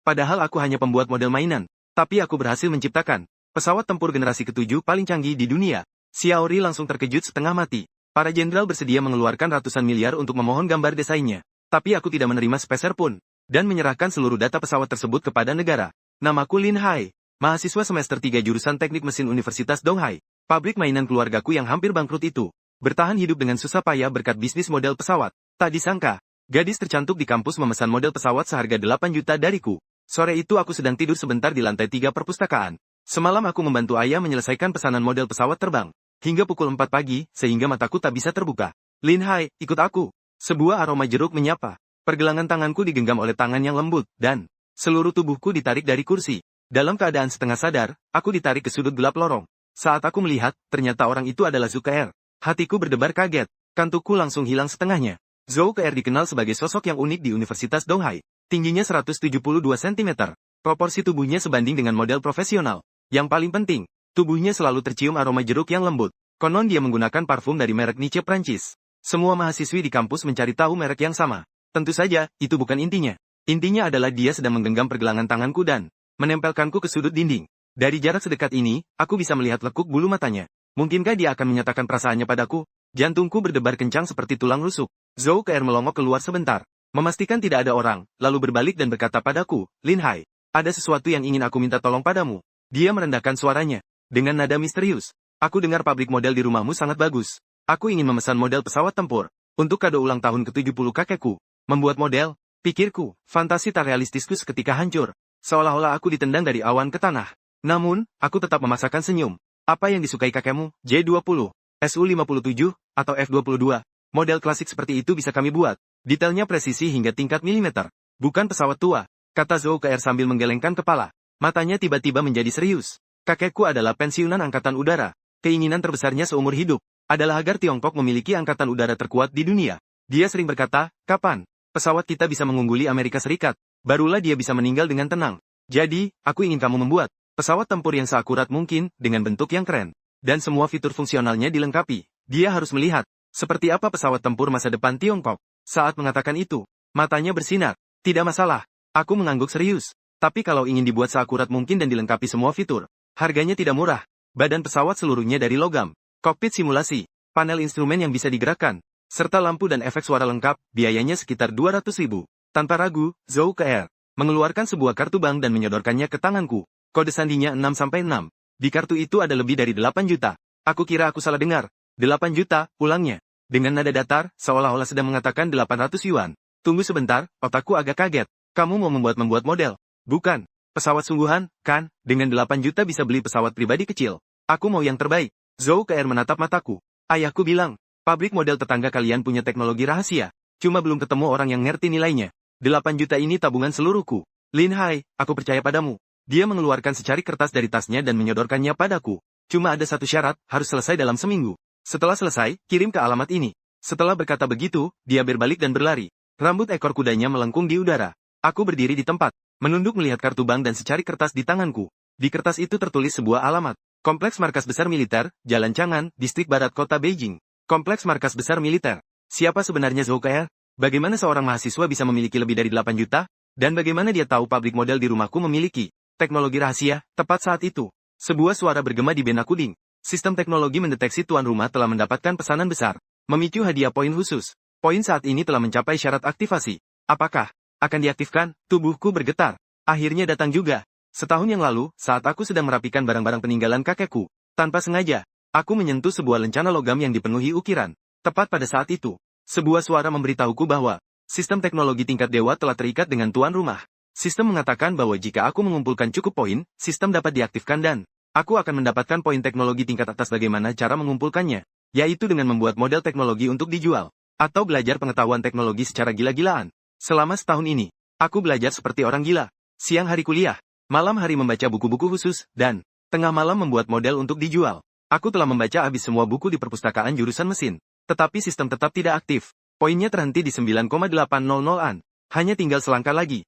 Padahal aku hanya pembuat model mainan. Tapi aku berhasil menciptakan pesawat tempur generasi ke-7 paling canggih di dunia. Xiaori langsung terkejut setengah mati. Para jenderal bersedia mengeluarkan ratusan miliar untuk memohon gambar desainnya. Tapi aku tidak menerima sepeser pun. Dan menyerahkan seluruh data pesawat tersebut kepada negara. Namaku Lin Hai. Mahasiswa semester 3 jurusan teknik mesin Universitas Donghai. Pabrik mainan keluargaku yang hampir bangkrut itu. Bertahan hidup dengan susah payah berkat bisnis model pesawat. Tak disangka, gadis tercantik di kampus memesan model pesawat seharga 8 juta dariku. Sore itu aku sedang tidur sebentar di lantai 3 perpustakaan. Semalam aku membantu ayah menyelesaikan pesanan model pesawat terbang. Hingga pukul 4 pagi, sehingga mataku tak bisa terbuka. Lin Hai, ikut aku. Sebuah aroma jeruk menyapa. Pergelangan tanganku digenggam oleh tangan yang lembut, dan seluruh tubuhku ditarik dari kursi. Dalam keadaan setengah sadar, aku ditarik ke sudut gelap lorong. Saat aku melihat, ternyata orang itu adalah Zhou Ke'er. Hatiku berdebar kaget. Kantukku langsung hilang setengahnya. Zhou Ke'er dikenal sebagai sosok yang unik di Universitas Donghai. Tingginya 172 cm. Proporsi tubuhnya sebanding dengan model profesional. Yang paling penting, tubuhnya selalu tercium aroma jeruk yang lembut. Konon dia menggunakan parfum dari merek Nietzsche Prancis. Semua mahasiswi di kampus mencari tahu merek yang sama. Tentu saja, itu bukan intinya. Intinya adalah dia sedang menggenggam pergelangan tanganku dan menempelkanku ke sudut dinding. Dari jarak sedekat ini, aku bisa melihat lekuk bulu matanya. Mungkinkah dia akan menyatakan perasaannya padaku? Jantungku berdebar kencang seperti tulang rusuk. Zhou Ke'er melongok keluar sebentar. Memastikan tidak ada orang, lalu berbalik dan berkata padaku, Lin Hai, ada sesuatu yang ingin aku minta tolong padamu. Dia merendahkan suaranya. Dengan nada misterius. Aku dengar pabrik model di rumahmu sangat bagus. Aku ingin memesan model pesawat tempur. Untuk kado ulang tahun ke-70 kakekku. Membuat model, pikirku, fantasi tak realistisku seketika hancur. Seolah-olah aku ditendang dari awan ke tanah. Namun, aku tetap memaksakan senyum. Apa yang disukai kakekmu? J20, Su-57, atau F-22. Model klasik seperti itu bisa kami buat. Detailnya presisi hingga tingkat milimeter. Bukan pesawat tua, kata Zhou Ke'er sambil menggelengkan kepala. Matanya tiba-tiba menjadi serius. Kakekku adalah pensiunan angkatan udara. Keinginan terbesarnya seumur hidup adalah agar Tiongkok memiliki angkatan udara terkuat di dunia. Dia sering berkata, kapan pesawat kita bisa mengungguli Amerika Serikat? Barulah dia bisa meninggal dengan tenang. Jadi, aku ingin kamu membuat pesawat tempur yang seakurat mungkin, dengan bentuk yang keren. Dan semua fitur fungsionalnya dilengkapi. Dia harus melihat seperti apa pesawat tempur masa depan Tiongkok. Saat mengatakan itu, matanya bersinar. Tidak masalah. Aku mengangguk serius. Tapi kalau ingin dibuat seakurat mungkin dan dilengkapi semua fitur, harganya tidak murah. Badan pesawat seluruhnya dari logam. Kokpit simulasi. Panel instrumen yang bisa digerakkan. Serta lampu dan efek suara lengkap, biayanya sekitar 200.000. Tanpa ragu, Zhou Ke'er mengeluarkan sebuah kartu bank dan menyodorkannya ke tanganku. Kode sandinya 6/6. Di kartu itu ada lebih dari 8 juta. Aku kira aku salah dengar. 8 juta, ulangnya. Dengan nada datar, seolah-olah sedang mengatakan 800 yuan. Tunggu sebentar, otakku agak kaget. Kamu mau membuat model? Bukan. Pesawat sungguhan, kan? Dengan 8 juta bisa beli pesawat pribadi kecil. Aku mau yang terbaik. Zhou Ke'er menatap mataku. Ayahku bilang, pabrik model tetangga kalian punya teknologi rahasia. Cuma belum ketemu orang yang ngerti nilainya. 8 juta ini tabungan seluruhku. Lin Hai, aku percaya padamu. Dia mengeluarkan secari kertas dari tasnya dan menyodorkannya padaku. Cuma ada satu syarat, harus selesai dalam seminggu. Setelah selesai, kirim ke alamat ini. Setelah berkata begitu, dia berbalik dan berlari. Rambut ekor kudanya melengkung di udara. Aku berdiri di tempat, menunduk melihat kartu bank dan secari kertas di tanganku. Di kertas itu tertulis sebuah alamat. Kompleks Markas Besar Militer, Jalan Chang'an, Distrik Barat Kota Beijing. Kompleks Markas Besar Militer. Siapa sebenarnya Zhou Ke'er? Bagaimana seorang mahasiswa bisa memiliki lebih dari 8 juta? Dan bagaimana dia tahu pabrik model di rumahku memiliki teknologi rahasia? Tepat saat itu, sebuah suara bergema di benak kuding. Sistem teknologi mendeteksi tuan rumah telah mendapatkan pesanan besar. Memicu hadiah poin khusus. Poin saat ini telah mencapai syarat aktivasi. Apakah akan diaktifkan? Tubuhku bergetar. Akhirnya datang juga. Setahun yang lalu, saat aku sedang merapikan barang-barang peninggalan kakekku, tanpa sengaja, aku menyentuh sebuah lencana logam yang dipenuhi ukiran. Tepat pada saat itu, sebuah suara memberitahuku bahwa sistem teknologi tingkat dewa telah terikat dengan tuan rumah. Sistem mengatakan bahwa jika aku mengumpulkan cukup poin, sistem dapat diaktifkan dan aku akan mendapatkan poin teknologi tingkat atas. Bagaimana cara mengumpulkannya? Yaitu dengan membuat model teknologi untuk dijual. Atau belajar pengetahuan teknologi secara gila-gilaan. Selama setahun ini, aku belajar seperti orang gila. Siang hari kuliah, malam hari membaca buku-buku khusus, dan tengah malam membuat model untuk dijual. Aku telah membaca habis semua buku di perpustakaan jurusan mesin. Tetapi sistem tetap tidak aktif. Poinnya terhenti di 9,800-an. Hanya tinggal selangkah lagi.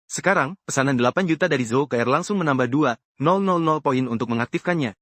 Sekarang, pesanan 8 juta dari Zhou Ke'er langsung menambah 2,000 poin untuk mengaktifkannya.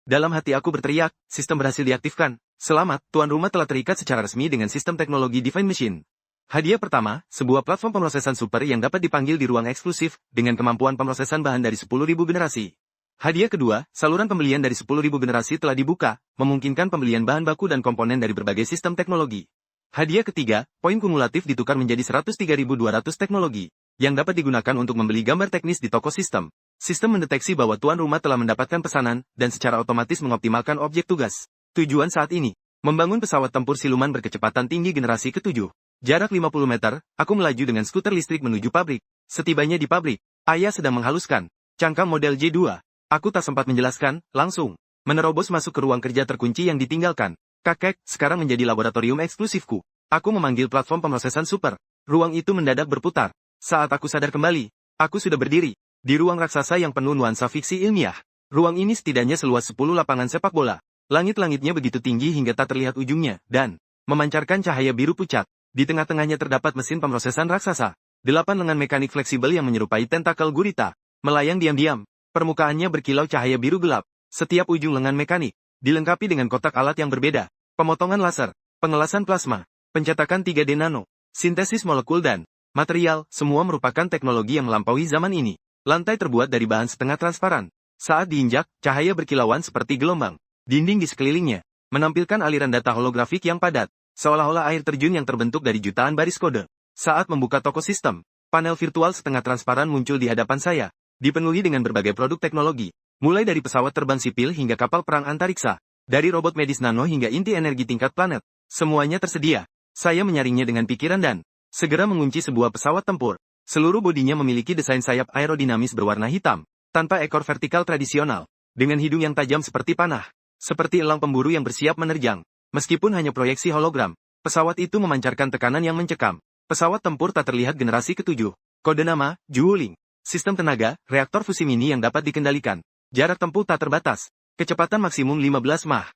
Dalam hati aku berteriak, sistem berhasil diaktifkan. Selamat, tuan rumah telah terikat secara resmi dengan sistem teknologi Divine Machine. Hadiah pertama, sebuah platform pemrosesan super yang dapat dipanggil di ruang eksklusif, dengan kemampuan pemrosesan bahan dari 10.000 generasi. Hadiah kedua, saluran pembelian dari 10.000 generasi telah dibuka, memungkinkan pembelian bahan baku dan komponen dari berbagai sistem teknologi. Hadiah ketiga, poin kumulatif ditukar menjadi 103.200 teknologi, yang dapat digunakan untuk membeli gambar teknis di toko sistem. Sistem mendeteksi bahwa tuan rumah telah mendapatkan pesanan, dan secara otomatis mengoptimalkan objek tugas. Tujuan saat ini, membangun pesawat tempur siluman berkecepatan tinggi generasi ke-7. Jarak 50 meter, aku melaju dengan skuter listrik menuju pabrik. Setibanya di pabrik, ayah sedang menghaluskan cangkang model J2. Aku tak sempat menjelaskan, langsung menerobos masuk ke ruang kerja terkunci yang ditinggalkan. Kakek, sekarang menjadi laboratorium eksklusifku. Aku memanggil platform pemrosesan super. Ruang itu mendadak berputar. Saat aku sadar kembali, aku sudah berdiri di ruang raksasa yang penuh nuansa fiksi ilmiah. Ruang ini setidaknya seluas 10 lapangan sepak bola. Langit-langitnya begitu tinggi hingga tak terlihat ujungnya, dan memancarkan cahaya biru pucat. Di tengah-tengahnya terdapat mesin pemrosesan raksasa. 8 lengan mekanik fleksibel yang menyerupai tentakel gurita, melayang diam-diam. Permukaannya berkilau cahaya biru gelap. Setiap ujung lengan mekanik dilengkapi dengan kotak alat yang berbeda. Pemotongan laser, pengelasan plasma, pencetakan 3D nano, sintesis molekul dan material, semua merupakan teknologi yang melampaui zaman ini. Lantai terbuat dari bahan setengah transparan. Saat diinjak, cahaya berkilauan seperti gelombang. Dinding di sekelilingnya menampilkan aliran data holografik yang padat, seolah-olah air terjun yang terbentuk dari jutaan baris kode. Saat membuka toko sistem, panel virtual setengah transparan muncul di hadapan saya, dipenuhi dengan berbagai produk teknologi, mulai dari pesawat terbang sipil hingga kapal perang antariksa, dari robot medis nano hingga inti energi tingkat planet. Semuanya tersedia. Saya menyaringnya dengan pikiran dan segera mengunci sebuah pesawat tempur. Seluruh bodinya memiliki desain sayap aerodinamis berwarna hitam, tanpa ekor vertikal tradisional, dengan hidung yang tajam seperti panah, seperti elang pemburu yang bersiap menerjang. Meskipun hanya proyeksi hologram, pesawat itu memancarkan tekanan yang mencekam. Pesawat tempur tak terlihat generasi ke-7. Kode nama, Juuling. Sistem tenaga, reaktor fusi mini yang dapat dikendalikan. Jarak tempuh tak terbatas. Kecepatan maksimum 15 Mach.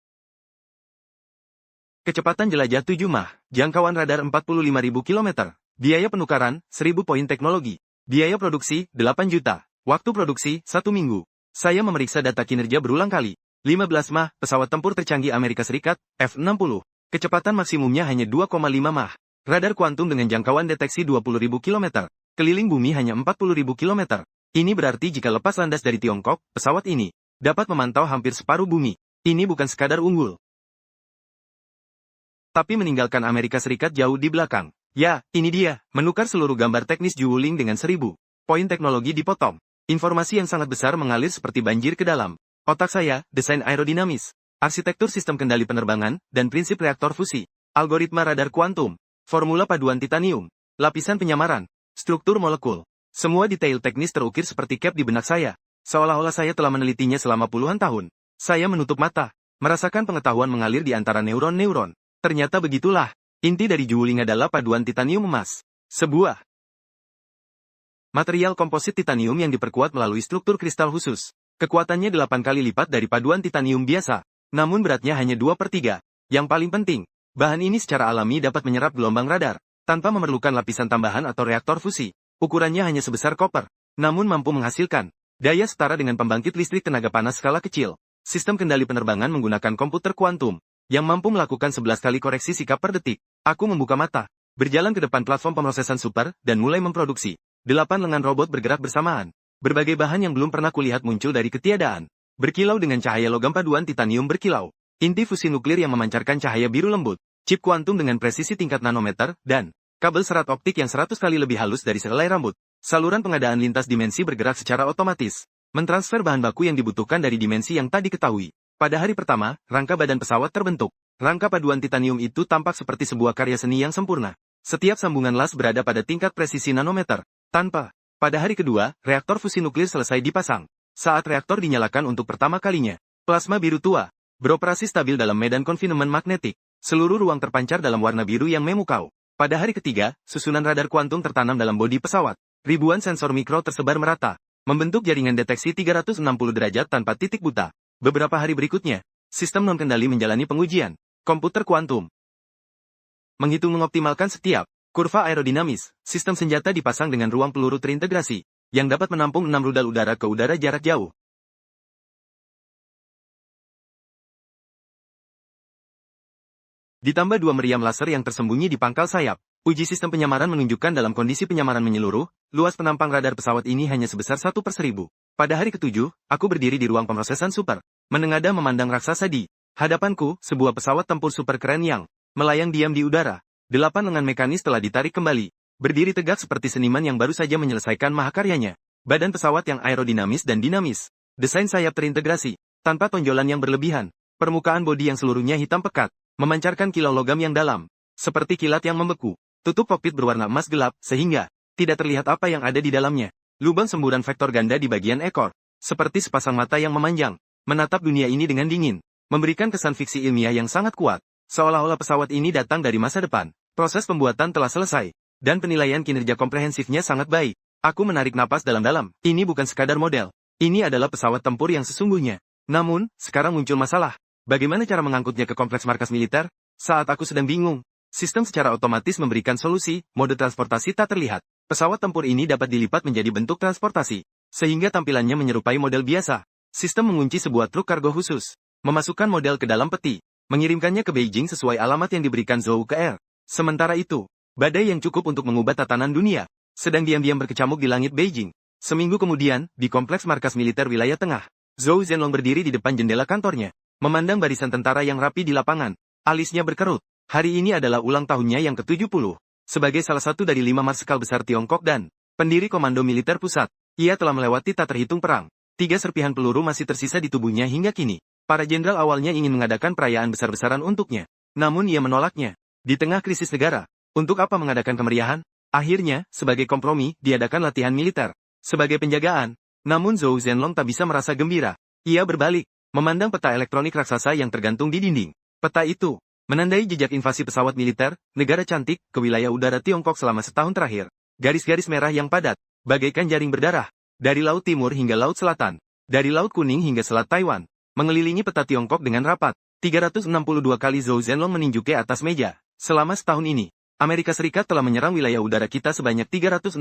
Kecepatan jelajah 7 Mach. Jangkauan radar 45.000 km. Biaya penukaran, 1000 poin teknologi. Biaya produksi, 8 juta. Waktu produksi, 1 minggu. Saya memeriksa data kinerja berulang kali. 15 Mach, pesawat tempur tercanggih Amerika Serikat, F-60. Kecepatan maksimumnya hanya 2,5 Mach. Radar kuantum dengan jangkauan deteksi 20.000 km. Keliling bumi hanya 40.000 km. Ini berarti jika lepas landas dari Tiongkok, pesawat ini dapat memantau hampir separuh bumi. Ini bukan sekadar unggul, tapi meninggalkan Amerika Serikat jauh di belakang. Ya, ini dia, menukar seluruh gambar teknis Juuling dengan 1000 poin teknologi dipotong. Informasi yang sangat besar mengalir seperti banjir ke dalam otak saya, desain aerodinamis, arsitektur sistem kendali penerbangan, dan prinsip reaktor fusi, algoritma radar kuantum, formula paduan titanium, lapisan penyamaran, struktur molekul. Semua detail teknis terukir seperti cap di benak saya, seolah-olah saya telah menelitinya selama puluhan tahun. Saya menutup mata, merasakan pengetahuan mengalir di antara neuron-neuron. Ternyata begitulah. Inti dari Juuling adalah paduan titanium emas. Sebuah material komposit titanium yang diperkuat melalui struktur kristal khusus. Kekuatannya 8 kali lipat dari paduan titanium biasa. Namun beratnya hanya 2/3. Yang paling penting, bahan ini secara alami dapat menyerap gelombang radar, tanpa memerlukan lapisan tambahan atau reaktor fusi. Ukurannya hanya sebesar koper, namun mampu menghasilkan daya setara dengan pembangkit listrik tenaga panas skala kecil. Sistem kendali penerbangan menggunakan komputer kuantum, yang mampu melakukan 11 kali koreksi sikap per detik. Aku membuka mata, berjalan ke depan platform pemrosesan super, dan mulai memproduksi 8 lengan robot bergerak bersamaan. Berbagai bahan yang belum pernah kulihat muncul dari ketiadaan. Berkilau dengan cahaya logam paduan titanium berkilau. Inti fusi nuklir yang memancarkan cahaya biru lembut. Chip kuantum dengan presisi tingkat nanometer, dan kabel serat optik yang 100 kali lebih halus dari sehelai rambut. Saluran pengadaan lintas dimensi bergerak secara otomatis, mentransfer bahan baku yang dibutuhkan dari dimensi yang tak diketahui. Pada hari pertama, rangka badan pesawat terbentuk. Rangka paduan titanium itu tampak seperti sebuah karya seni yang sempurna. Setiap sambungan las berada pada tingkat presisi nanometer. Pada hari kedua, reaktor fusi nuklir selesai dipasang. Saat reaktor dinyalakan untuk pertama kalinya, plasma biru tua beroperasi stabil dalam medan confinement magnetik. Seluruh ruang terpancar dalam warna biru yang memukau. Pada hari ketiga, susunan radar kuantum tertanam dalam bodi pesawat. Ribuan sensor mikro tersebar merata, membentuk jaringan deteksi 360 derajat tanpa titik buta. Beberapa hari berikutnya, sistem non-kendali menjalani pengujian. Komputer kuantum menghitung mengoptimalkan setiap kurva aerodinamis. Sistem senjata dipasang dengan ruang peluru terintegrasi, yang dapat menampung 6 rudal udara ke udara jarak jauh. Ditambah 2 meriam laser yang tersembunyi di pangkal sayap. Uji sistem penyamaran menunjukkan dalam kondisi penyamaran menyeluruh, luas penampang radar pesawat ini hanya sebesar 1/1000. Pada hari ke-7, aku berdiri di ruang pemrosesan super, menengadah memandang raksasa di hadapanku, sebuah pesawat tempur super keren yang melayang diam di udara. 8 lengan mekanis telah ditarik kembali, berdiri tegak seperti seniman yang baru saja menyelesaikan mahakaryanya. Badan pesawat yang aerodinamis dan dinamis. Desain sayap terintegrasi, tanpa tonjolan yang berlebihan. Permukaan bodi yang seluruhnya hitam pekat, memancarkan kilau logam yang dalam, seperti kilat yang membeku. Tutup kokpit berwarna emas gelap, sehingga tidak terlihat apa yang ada di dalamnya. Lubang semburan vektor ganda di bagian ekor, seperti sepasang mata yang memanjang, menatap dunia ini dengan dingin, memberikan kesan fiksi ilmiah yang sangat kuat, seolah-olah pesawat ini datang dari masa depan. Proses pembuatan telah selesai, dan penilaian kinerja komprehensifnya sangat baik. Aku menarik napas dalam-dalam. Ini bukan sekadar model. Ini adalah pesawat tempur yang sesungguhnya. Namun, sekarang muncul masalah. Bagaimana cara mengangkutnya ke kompleks markas militer? Saat aku sedang bingung, sistem secara otomatis memberikan solusi, mode transportasi tak terlihat. Pesawat tempur ini dapat dilipat menjadi bentuk transportasi, sehingga tampilannya menyerupai model biasa. Sistem mengunci sebuah truk kargo khusus, memasukkan model ke dalam peti, mengirimkannya ke Beijing sesuai alamat yang diberikan Zhou ke Air. Sementara itu, badai yang cukup untuk mengubah tatanan dunia, sedang diam-diam berkecamuk di langit Beijing. Seminggu kemudian, di kompleks markas militer wilayah tengah, Zhou Zhenlong berdiri di depan jendela kantornya, memandang barisan tentara yang rapi di lapangan. Alisnya berkerut. Hari ini adalah ulang tahunnya yang ke-70. Sebagai salah satu dari 5 marsikal besar Tiongkok dan pendiri Komando Militer Pusat, ia telah melewati tak terhitung perang. 3 serpihan peluru masih tersisa di tubuhnya hingga kini. Para jenderal awalnya ingin mengadakan perayaan besar-besaran untuknya, namun ia menolaknya. Di tengah krisis negara, untuk apa mengadakan kemeriahan? Akhirnya, sebagai kompromi, diadakan latihan militer. Sebagai penjagaan, namun Zhou Zhenlong tak bisa merasa gembira. Ia berbalik, memandang peta elektronik raksasa yang tergantung di dinding. Peta itu menandai jejak invasi pesawat militer, negara cantik, ke wilayah udara Tiongkok selama setahun terakhir. Garis-garis merah yang padat, bagaikan jaring berdarah, dari Laut Timur hingga Laut Selatan, dari Laut Kuning hingga Selat Taiwan, mengelilingi peta Tiongkok dengan rapat. 362 kali Zhou Zhenlong meninjuki atas meja. Selama setahun ini, Amerika Serikat telah menyerang wilayah udara kita sebanyak 362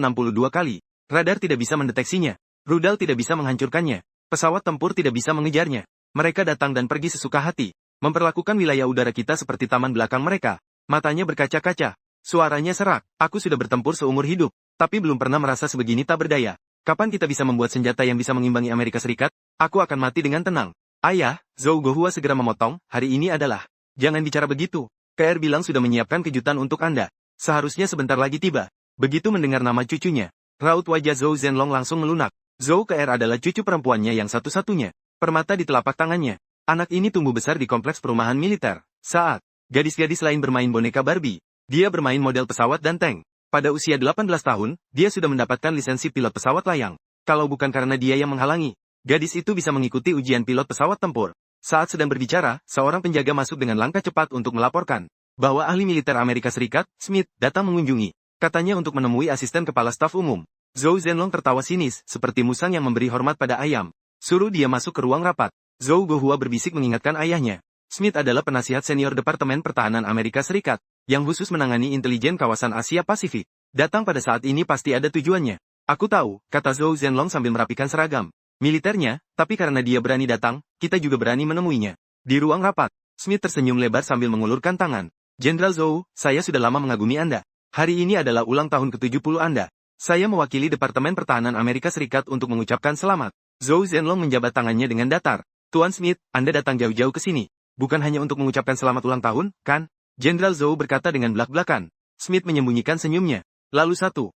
kali. Radar tidak bisa mendeteksinya, rudal tidak bisa menghancurkannya, pesawat tempur tidak bisa mengejarnya. Mereka datang dan pergi sesuka hati, memperlakukan wilayah udara kita seperti taman belakang mereka. Matanya berkaca-kaca, suaranya serak. Aku sudah bertempur seumur hidup, tapi belum pernah merasa sebegini tak berdaya. Kapan kita bisa membuat senjata yang bisa mengimbangi Amerika Serikat? Aku akan mati dengan tenang. Ayah, Zhou Guohua segera memotong, hari ini adalah. Jangan bicara begitu. KR bilang sudah menyiapkan kejutan untuk Anda. Seharusnya sebentar lagi tiba. Begitu mendengar nama cucunya, raut wajah Zhou Zhenlong langsung melunak. Zhou KR adalah cucu perempuannya yang satu-satunya. Permata di telapak tangannya. Anak ini tumbuh besar di kompleks perumahan militer. Saat gadis-gadis lain bermain boneka Barbie, dia bermain model pesawat dan tank. Pada usia 18 tahun, dia sudah mendapatkan lisensi pilot pesawat layang. Kalau bukan karena dia yang menghalangi, gadis itu bisa mengikuti ujian pilot pesawat tempur. Saat sedang berbicara, seorang penjaga masuk dengan langkah cepat untuk melaporkan bahwa ahli militer Amerika Serikat, Smith, datang mengunjungi. Katanya untuk menemui asisten kepala staf umum. Zhou Zhenlong tertawa sinis, seperti musang yang memberi hormat pada ayam. Suruh dia masuk ke ruang rapat. Zhou Guohua berbisik mengingatkan ayahnya. Smith adalah penasihat senior Departemen Pertahanan Amerika Serikat, yang khusus menangani intelijen kawasan Asia Pasifik. Datang pada saat ini pasti ada tujuannya. Aku tahu, kata Zhou Zhenlong sambil merapikan seragam militernya, tapi karena dia berani datang, kita juga berani menemuinya. Di ruang rapat, Smith tersenyum lebar sambil mengulurkan tangan. Jenderal Zhou, saya sudah lama mengagumi Anda. Hari ini adalah ulang tahun ke-70 Anda. Saya mewakili Departemen Pertahanan Amerika Serikat untuk mengucapkan selamat. Zhou Zhenlong menjabat tangannya dengan datar. Tuan Smith, Anda datang jauh-jauh ke sini. Bukan hanya untuk mengucapkan selamat ulang tahun, kan? Jenderal Zhou berkata dengan belak-belakan. Smith menyembunyikan senyumnya. Lalu satu.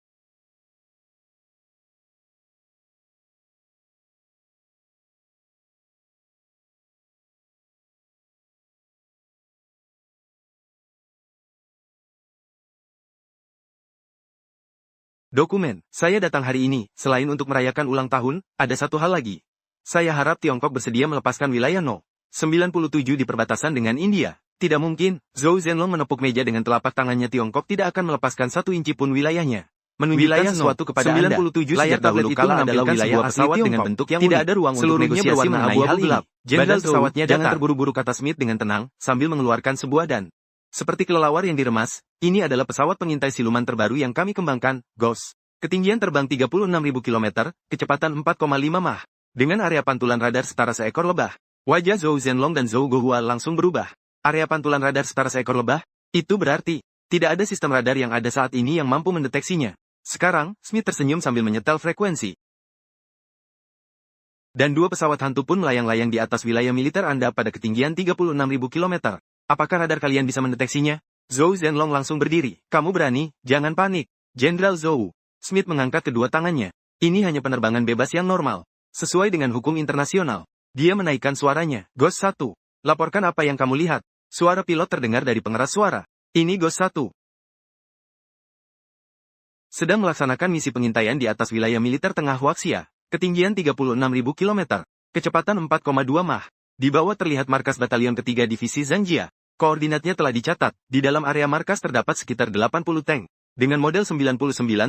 Dokumen, saya datang hari ini, selain untuk merayakan ulang tahun, ada satu hal lagi. Saya harap Tiongkok bersedia melepaskan wilayah No. 97 di perbatasan dengan India. Tidak mungkin, Zhou Zhenlong menepuk meja dengan telapak tangannya. Tiongkok tidak akan melepaskan satu inci pun wilayahnya. Menunjukkan wilayah sesuatu kepada 97 layar tablet itu adalah wilayah pesawat dengan bentuk yang tidak ada ruang untuk negosiasi mengenai hal ini. Jenderal pesawatnya jangan terburu-buru, kata Smith dengan tenang, sambil mengeluarkan sebuah dan. Seperti kelelawar yang diremas, ini adalah pesawat pengintai siluman terbaru yang kami kembangkan, Ghost. Ketinggian terbang 36.000 km, kecepatan 4,5 Mach. Dengan area pantulan radar setara seekor lebah. Wajah Zhou Zhenlong dan Zhou Guohua langsung berubah. Area pantulan radar setara seekor lebah? Itu berarti, tidak ada sistem radar yang ada saat ini yang mampu mendeteksinya. Sekarang, Smith tersenyum sambil menyetel frekuensi. Dan dua pesawat hantu pun melayang-layang di atas wilayah militer Anda pada ketinggian 36.000 km. Apakah radar kalian bisa mendeteksinya? Zhou Zhenlong langsung berdiri. Kamu berani? Jangan panik. Jenderal Zhou. Smith mengangkat kedua tangannya. Ini hanya penerbangan bebas yang normal. Sesuai dengan hukum internasional. Dia menaikkan suaranya. Ghost 1. Laporkan apa yang kamu lihat. Suara pilot terdengar dari pengeras suara. Ini Ghost 1. Sedang melaksanakan misi pengintaian di atas wilayah militer tengah Huaxia. Ketinggian 36.000 km. Kecepatan 4,2 Mach. Di bawah terlihat markas batalion ketiga divisi Zanjia. Koordinatnya telah dicatat. Di dalam area markas terdapat sekitar 80 tank. Dengan model 99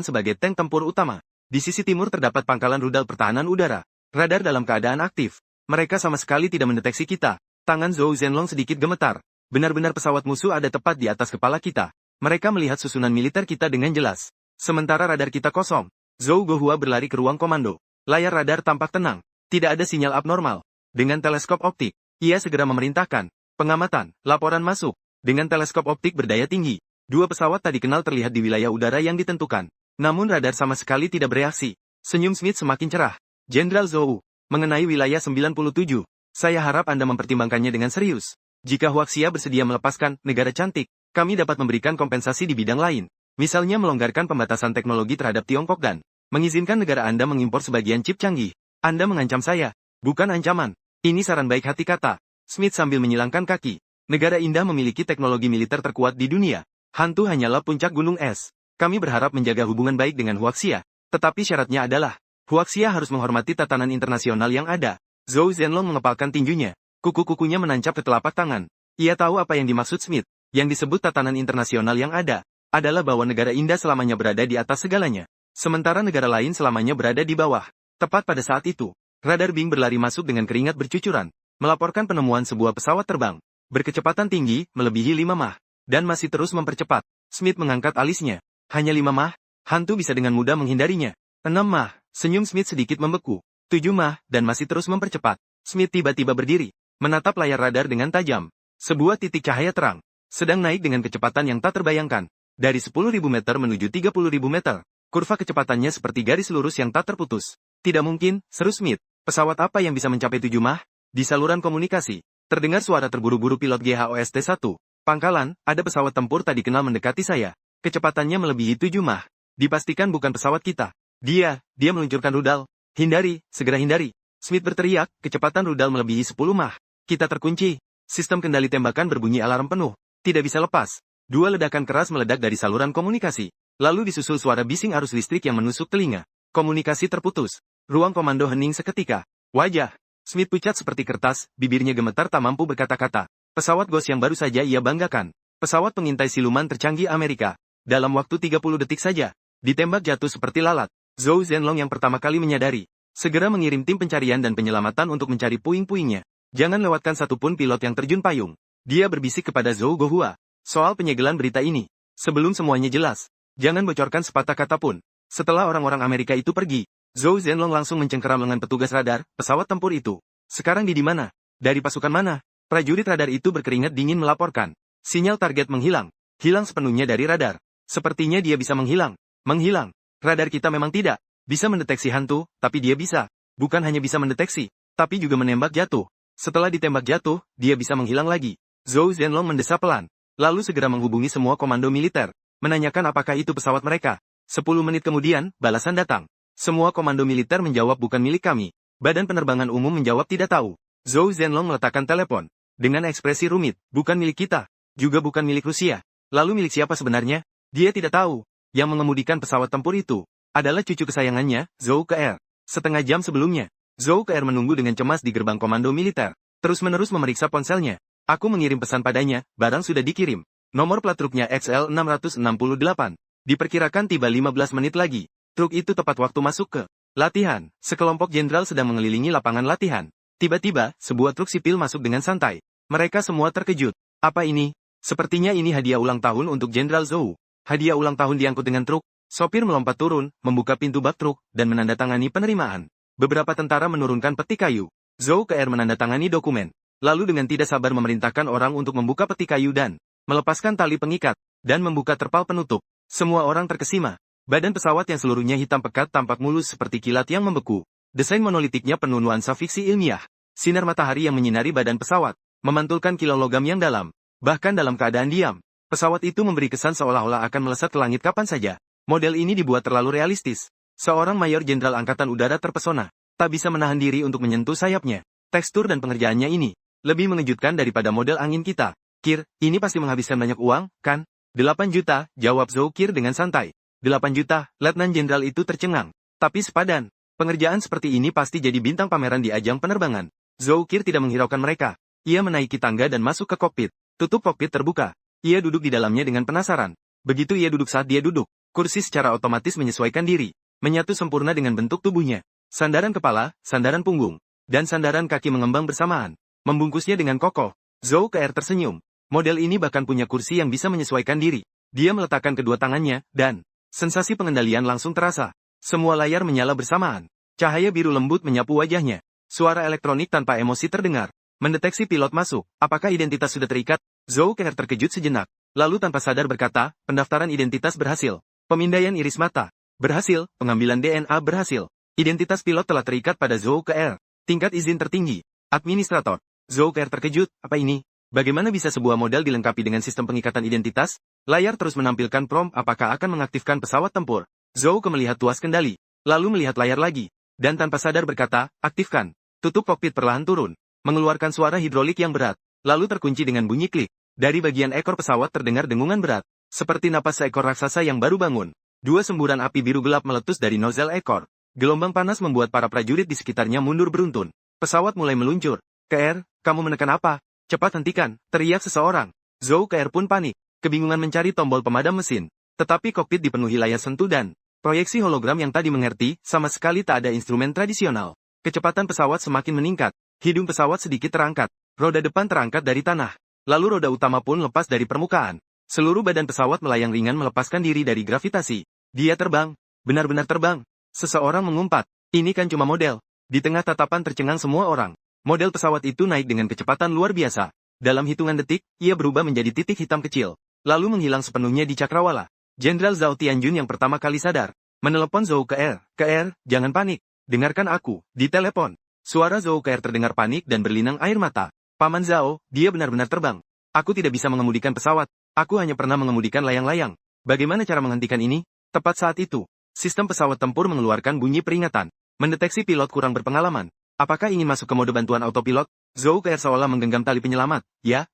sebagai tank tempur utama. Di sisi timur terdapat pangkalan rudal pertahanan udara. Radar dalam keadaan aktif. Mereka sama sekali tidak mendeteksi kita. Tangan Zhou Zhenlong sedikit gemetar. Benar-benar pesawat musuh ada tepat di atas kepala kita. Mereka melihat susunan militer kita dengan jelas. Sementara radar kita kosong. Zhou Gohua berlari ke ruang komando. Layar radar tampak tenang. Tidak ada sinyal abnormal. Dengan teleskop optik, ia segera memerintahkan. Pengamatan, laporan masuk. Dengan teleskop optik berdaya tinggi, dua pesawat tadi kenal terlihat di wilayah udara yang ditentukan. Namun radar sama sekali tidak bereaksi. Senyum Smith semakin cerah. Jenderal Zhou, mengenai wilayah 97, saya harap Anda mempertimbangkannya dengan serius. Jika Huaxia bersedia melepaskan negara cantik, kami dapat memberikan kompensasi di bidang lain. Misalnya melonggarkan pembatasan teknologi terhadap Tiongkok dan mengizinkan negara Anda mengimpor sebagian chip canggih. Anda mengancam saya. Bukan ancaman. Ini saran baik hati kata Smith sambil menyilangkan kaki. Negara Indah memiliki teknologi militer terkuat di dunia. Hantu hanyalah puncak gunung es. Kami berharap menjaga hubungan baik dengan Huaxia. Tetapi syaratnya adalah, Huaxia harus menghormati tatanan internasional yang ada. Zhou Zhenlong mengepalkan tinjunya. Kuku-kukunya menancap ke telapak tangan. Ia tahu apa yang dimaksud Smith. Yang disebut tatanan internasional yang ada, adalah bahwa negara Indah selamanya berada di atas segalanya. Sementara negara lain selamanya berada di bawah. Tepat pada saat itu, radar Bing berlari masuk dengan keringat bercucuran. Melaporkan penemuan sebuah pesawat terbang. Berkecepatan tinggi, melebihi 5 Mach. Dan masih terus mempercepat. Smith mengangkat alisnya. Hanya 5 Mach? Hantu bisa dengan mudah menghindarinya. 6 Mach. Senyum Smith sedikit membeku. 7 Mach, dan masih terus mempercepat. Smith tiba-tiba berdiri. Menatap layar radar dengan tajam. Sebuah titik cahaya terang. Sedang naik dengan kecepatan yang tak terbayangkan. Dari 10.000 meter menuju 30.000 meter. Kurva kecepatannya seperti garis lurus yang tak terputus. Tidak mungkin, seru Smith. Pesawat apa yang bisa mencapai 7 Mach? Di saluran komunikasi, terdengar suara terburu-buru pilot GHOST-1. Pangkalan, ada pesawat tempur tadi kenal mendekati saya. Kecepatannya melebihi 7 Mach. Dipastikan bukan pesawat kita. Dia meluncurkan rudal. Hindari, segera hindari. Smith berteriak, kecepatan rudal melebihi 10 Mach. Kita terkunci. Sistem kendali tembakan berbunyi alarm penuh. Tidak bisa lepas. Dua ledakan keras meledak dari saluran komunikasi. Lalu disusul suara bising arus listrik yang menusuk telinga. Komunikasi terputus. Ruang komando hening seketika. Wajah Smith pucat seperti kertas, bibirnya gemetar tak mampu berkata-kata. Pesawat Ghost yang baru saja ia banggakan. Pesawat pengintai siluman tercanggih Amerika. Dalam waktu 30 detik saja, ditembak jatuh seperti lalat. Zhou Zhenlong yang pertama kali menyadari. Segera mengirim tim pencarian dan penyelamatan untuk mencari puing-puingnya. Jangan lewatkan satupun pilot yang terjun payung. Dia berbisik kepada Zhou Gohua. Soal penyegelan berita ini. Sebelum semuanya jelas. Jangan bocorkan sepatah kata pun. Setelah orang-orang Amerika itu pergi, Zhou Zhenlong langsung mencengkeram lengan petugas radar, pesawat tempur itu. Sekarang di mana? Dari pasukan mana? Prajurit radar itu berkeringat dingin melaporkan. Sinyal target menghilang. Hilang sepenuhnya dari radar. Sepertinya dia bisa menghilang. Menghilang. Radar kita memang tidak bisa mendeteksi hantu, tapi dia bisa. Bukan hanya bisa mendeteksi, tapi juga menembak jatuh. Setelah ditembak jatuh, dia bisa menghilang lagi. Zhou Zhenlong mendesah pelan. Lalu segera menghubungi semua komando militer. Menanyakan apakah itu pesawat mereka. 10 menit kemudian, balasan datang. Semua komando militer menjawab bukan milik kami. Badan penerbangan umum menjawab tidak tahu. Zhou Zhenlong meletakkan telepon. Dengan ekspresi rumit, bukan milik kita. Juga bukan milik Rusia. Lalu milik siapa sebenarnya? Dia tidak tahu. Yang mengemudikan pesawat tempur itu adalah cucu kesayangannya, Zhou Ke. Setengah jam sebelumnya, Zhou Ke menunggu dengan cemas di gerbang komando militer. Terus-menerus memeriksa ponselnya. Aku mengirim pesan padanya, barang sudah dikirim. Nomor plat truknya XL668. Diperkirakan tiba 15 menit lagi. Truk itu tepat waktu masuk ke latihan. Sekelompok jenderal sedang mengelilingi lapangan latihan. Tiba-tiba, sebuah truk sipil masuk dengan santai. Mereka semua terkejut. Apa ini? Sepertinya ini hadiah ulang tahun untuk Jenderal Zhou. Hadiah ulang tahun diangkut dengan truk. Sopir melompat turun, membuka pintu bak truk, dan menandatangani penerimaan. Beberapa tentara menurunkan peti kayu. Zhou Ke menandatangani dokumen. lalu dengan tidak sabar memerintahkan orang untuk membuka peti kayu dan melepaskan tali pengikat, dan membuka terpal penutup. Semua orang terkesima. Badan pesawat yang seluruhnya hitam pekat tampak mulus seperti kilat yang membeku. Desain monolitiknya penuh nuansa fiksi ilmiah. Sinar matahari yang menyinari badan pesawat, memantulkan kilau logam yang dalam. Bahkan dalam keadaan diam, pesawat itu memberi kesan seolah-olah akan melesat ke langit kapan saja. Model ini dibuat terlalu realistis. Seorang mayor jenderal angkatan udara terpesona, tak bisa menahan diri untuk menyentuh sayapnya. Tekstur dan pengerjaannya ini lebih mengejutkan daripada model angin kita. Kir, ini pasti menghabiskan banyak uang, kan? 8 juta, jawab Zhou Kir dengan santai. 8 juta, Letnan Jenderal itu tercengang. Tapi sepadan, pengerjaan seperti ini pasti jadi bintang pameran di ajang penerbangan. Zhou Kir tidak menghiraukan mereka. Ia menaiki tangga dan masuk ke kokpit. Tutup kokpit terbuka. Ia duduk di dalamnya dengan penasaran. Begitu ia duduk saat dia duduk, kursi secara otomatis menyesuaikan diri. Menyatu sempurna dengan bentuk tubuhnya. Sandaran kepala, sandaran punggung, dan sandaran kaki mengembang bersamaan. Membungkusnya dengan kokoh. Zhou Kr tersenyum. Model ini bahkan punya kursi yang bisa menyesuaikan diri. Dia meletakkan kedua tangannya, dan sensasi pengendalian langsung terasa. Semua layar menyala bersamaan. Cahaya biru lembut menyapu wajahnya. Suara elektronik tanpa emosi terdengar. Mendeteksi pilot masuk. Apakah identitas sudah terikat? Zhou Kr terkejut sejenak. Lalu tanpa sadar berkata, pendaftaran identitas berhasil. Pemindaian iris mata berhasil. Pengambilan DNA berhasil. Identitas pilot telah terikat pada Zhou Kr. Tingkat izin tertinggi. Administrator. Zhou Kr terkejut. Apa ini? Bagaimana bisa sebuah model dilengkapi dengan sistem pengikatan identitas? Layar terus menampilkan prompt apakah akan mengaktifkan pesawat tempur. Zhou Ke melihat tuas kendali, lalu melihat layar lagi, dan tanpa sadar berkata, aktifkan. Tutup kokpit perlahan turun, mengeluarkan suara hidrolik yang berat, lalu terkunci dengan bunyi klik. Dari bagian ekor pesawat terdengar dengungan berat, seperti napas seekor raksasa yang baru bangun. 2 semburan api biru gelap meletus dari nozel ekor. Gelombang panas membuat para prajurit di sekitarnya mundur beruntun. Pesawat mulai meluncur. KR, kamu menekan apa? Cepat hentikan, teriak seseorang. Zhou Kr pun panik, kebingungan mencari tombol pemadam mesin. Tetapi kokpit dipenuhi layar sentuh dan proyeksi hologram yang tadi mengerti, sama sekali tak ada instrumen tradisional. Kecepatan pesawat semakin meningkat, hidung pesawat sedikit terangkat, roda depan terangkat dari tanah, lalu roda utama pun lepas dari permukaan. Seluruh badan pesawat melayang ringan melepaskan diri dari gravitasi. Dia terbang, benar-benar terbang. Seseorang mengumpat, ini kan cuma model. Di tengah tatapan tercengang semua orang. Model pesawat itu naik dengan kecepatan luar biasa. Dalam hitungan detik, ia berubah menjadi titik hitam kecil, lalu menghilang sepenuhnya di cakrawala. Jenderal Zhao Tianjun yang pertama kali sadar, menelepon Zhou Kr. Kr, jangan panik, dengarkan aku, di telepon. Suara Zhou Kr terdengar panik dan berlinang air mata. Paman Zhao, dia benar-benar terbang. Aku tidak bisa mengemudikan pesawat, aku hanya pernah mengemudikan layang-layang. Bagaimana cara menghentikan ini? Tepat saat itu, sistem pesawat tempur mengeluarkan bunyi peringatan, mendeteksi pilot kurang berpengalaman. Apakah ingin masuk ke mode bantuan autopilot? Zhou Kr seolah menggenggam tali penyelamat. Ya.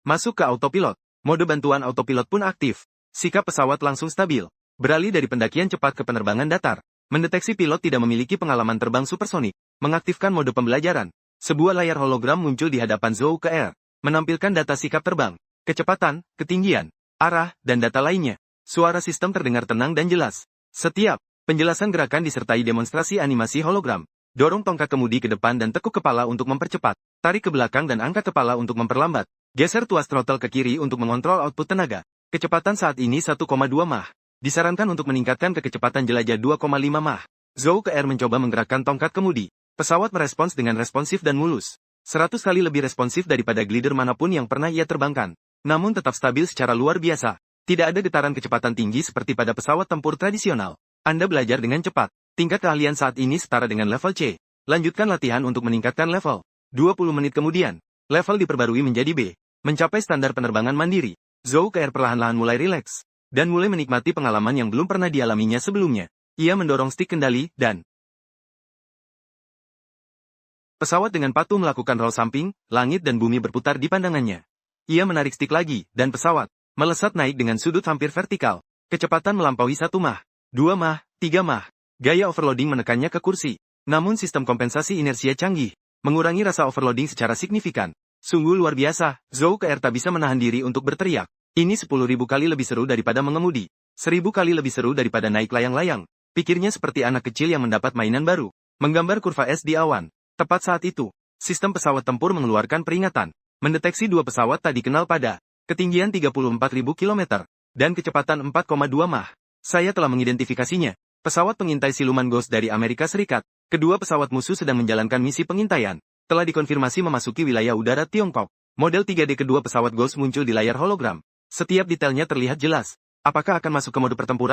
Masuk ke autopilot. Mode bantuan autopilot pun aktif. Sikap pesawat langsung stabil. Beralih dari pendakian cepat ke penerbangan datar. Mendeteksi pilot tidak memiliki pengalaman terbang supersonik. Mengaktifkan mode pembelajaran. Sebuah layar hologram muncul di hadapan Zhou Kr. Menampilkan data sikap terbang, kecepatan, ketinggian, arah, dan data lainnya. Suara sistem terdengar tenang dan jelas. Setiap penjelasan gerakan disertai demonstrasi animasi hologram. Dorong tongkat kemudi ke depan dan tekuk kepala untuk mempercepat. Tarik ke belakang dan angkat kepala untuk memperlambat. Geser tuas throttle ke kiri untuk mengontrol output tenaga. Kecepatan saat ini 1,2 Mach. Disarankan untuk meningkatkan ke kecepatan jelajah 2,5 Mach. Zhou Kr mencoba menggerakkan tongkat kemudi. Pesawat merespons dengan responsif dan mulus. 100 kali lebih responsif daripada glider manapun yang pernah ia terbangkan. Namun tetap stabil secara luar biasa. Tidak ada getaran kecepatan tinggi seperti pada pesawat tempur tradisional. Anda belajar dengan cepat. Tingkat keahlian saat ini setara dengan level C. Lanjutkan latihan untuk meningkatkan level. 20 menit kemudian, level diperbarui menjadi B. Mencapai standar penerbangan mandiri. Zhou Kr perlahan-lahan mulai rileks, dan mulai menikmati pengalaman yang belum pernah dialaminya sebelumnya. Ia mendorong stik kendali, dan pesawat dengan patuh melakukan roll samping, langit dan bumi berputar di pandangannya. Ia menarik stik lagi, dan pesawat melesat naik dengan sudut hampir vertikal. Kecepatan melampaui 1 Mach, 2 Mach, 3 Mach. Gaya overloading menekannya ke kursi. Namun sistem kompensasi inersia canggih, mengurangi rasa overloading secara signifikan. Sungguh luar biasa, Zhou Kr tak bisa menahan diri untuk berteriak. Ini 10.000 kali lebih seru daripada mengemudi. 1.000 kali lebih seru daripada naik layang-layang. Pikirnya seperti anak kecil yang mendapat mainan baru. Menggambar kurva es di awan. Tepat saat itu, sistem pesawat tempur mengeluarkan peringatan. Mendeteksi 2 pesawat tak dikenal pada ketinggian 34.000 km dan kecepatan 4,2 Mach. Saya telah mengidentifikasinya. Pesawat pengintai siluman Ghost dari Amerika Serikat. Kedua pesawat musuh sedang menjalankan misi pengintaian. telah dikonfirmasi memasuki wilayah udara Tiongkok. Model 3D kedua pesawat Ghost muncul di layar hologram. Setiap detailnya terlihat jelas. Apakah akan masuk ke mode pertempuran?